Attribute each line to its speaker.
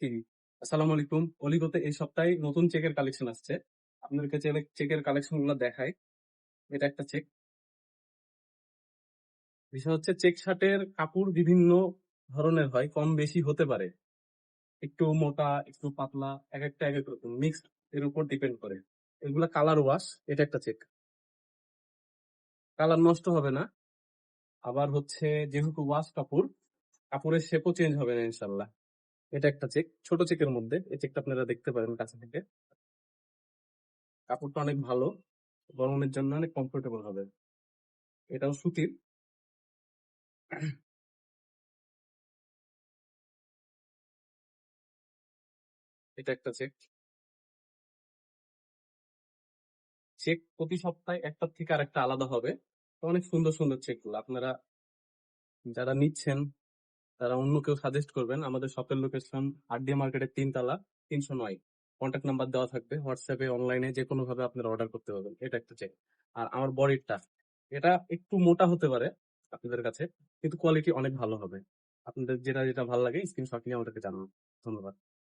Speaker 1: জি, আসসালামু আলাইকুম। অলিগতে এই সপ্তাহে নতুন চেকের কালেকশন আসছে। আপনাদেরকে চেকের কালেকশন গুলো দেখাই। এটা একটা চেক। বিষয় হচ্ছে চেক শার্টের কাপড় বিভিন্ন ধরনের হয়, কম বেশি হতে পারে। একটু মোটা, একটু পাতলা, একেকটা একেক রকম মিক্সড এর উপর ডিপেন্ড করে। এগুলা কালার ওয়াশ, এটা একটা চেক। কালার নষ্ট হবে না। আবার হচ্ছে যেহেতু ওয়াশ কাপড়, কাপড়ের শেপও চেঞ্জ হবে না ইনশাআল্লাহ। এটা একটা চেক। ছোট চেকের মধ্যে এই চেকটা আপনারা দেখতে পারেন কাছে থেকে। কাপড়টা অনেক ভালো। গরমের জন্য অনেক কমফোর্টেবল হবে। এটাও সুতির। এটা একটা চেক। চেক প্রতি সপ্তাহে একটার থেকে আরেকটা আলাদা হবে। তো অনেক সুন্দর সুন্দর চেক গুলো আপনারা যারা নিচ্ছেন তারা অন্য কেউ সাজেস্ট করবেন। আমাদের শপের লোকেশন আরডি মার্কেটের ৩ তলা ৩০৯। কন্ট্যাক্ট নাম্বার দেওয়া থাকবে। হোয়াটসঅ্যাপে অনলাইনে যে কোনো ভাবে আপনারা অর্ডার করতে পারবেন। এটা একটা চেক। আর আমার বডিটা, এটা একটু মোটা হতে পারে আপনাদের কাছে, কিন্তু কোয়ালিটি অনেক ভালো হবে। আপনাদের যেটা যেটা ভালো লাগে স্ক্রিনশট নিয়ে আমাদেরকে জানান। ধন্যবাদ।